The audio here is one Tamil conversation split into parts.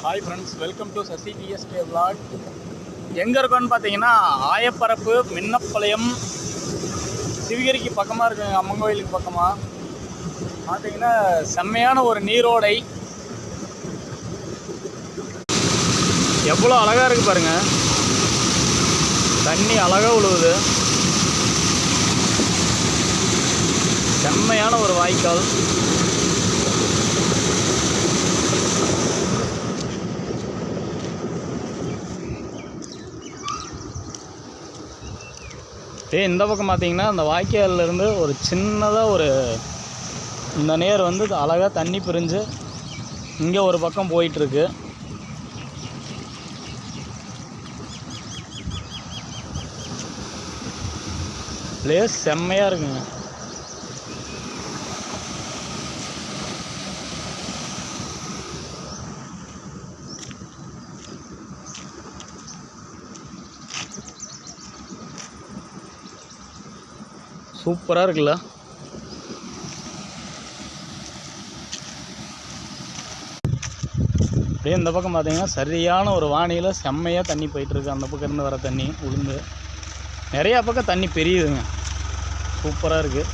Hi friends, welcome to Sasi DSK vlog. எங்கே இருக்கோன்னு பார்த்தீங்கன்னா ஆயப்பரப்பு மின்னப்பாளையம் சிவகிரிக்கு பக்கமாக இருக்குங்க. அம்மன் கோயிலுக்கு பக்கமாக பார்த்தீங்கன்னா செம்மையான ஒரு நீரோடை. எவ்வளோ அழகாக இருக்குது பாருங்கள். தண்ணி அழகாக விழுவுது. செம்மையான ஒரு வாய்க்கால். இந்த பக்கம் பார்த்தீங்கன்னா அந்த வாய்க்காலிருந்து ஒரு சின்னதாக ஒரு இந்த நேர் வந்து அழகாக தண்ணி பிரிஞ்சு இங்கே ஒரு பக்கம் போயிட்டுருக்கு. பிளேஸ் செம்மையாக இருக்குங்க. சூப்பராக இருக்குல்ல. அப்படியே இந்த பக்கம் பார்த்தீங்கன்னா சரியான ஒரு வானியில் செம்மையாக தண்ணி போயிட்டுருக்கு. அந்த பக்கம் இருந்து வர தண்ணி உளுந்து நிறையா பக்கம் தண்ணி பெரியுதுங்க. சூப்பராக இருக்குது.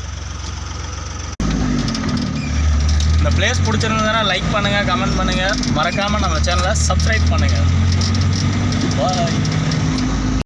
இந்த பிளேஸ் பிடிச்சிருந்ததுன்னா லைக் பண்ணுங்கள், கமெண்ட் பண்ணுங்கள், மறக்காமல் நம்ம சேனலை சப்ஸ்கிரைப் பண்ணுங்கள். பாய்.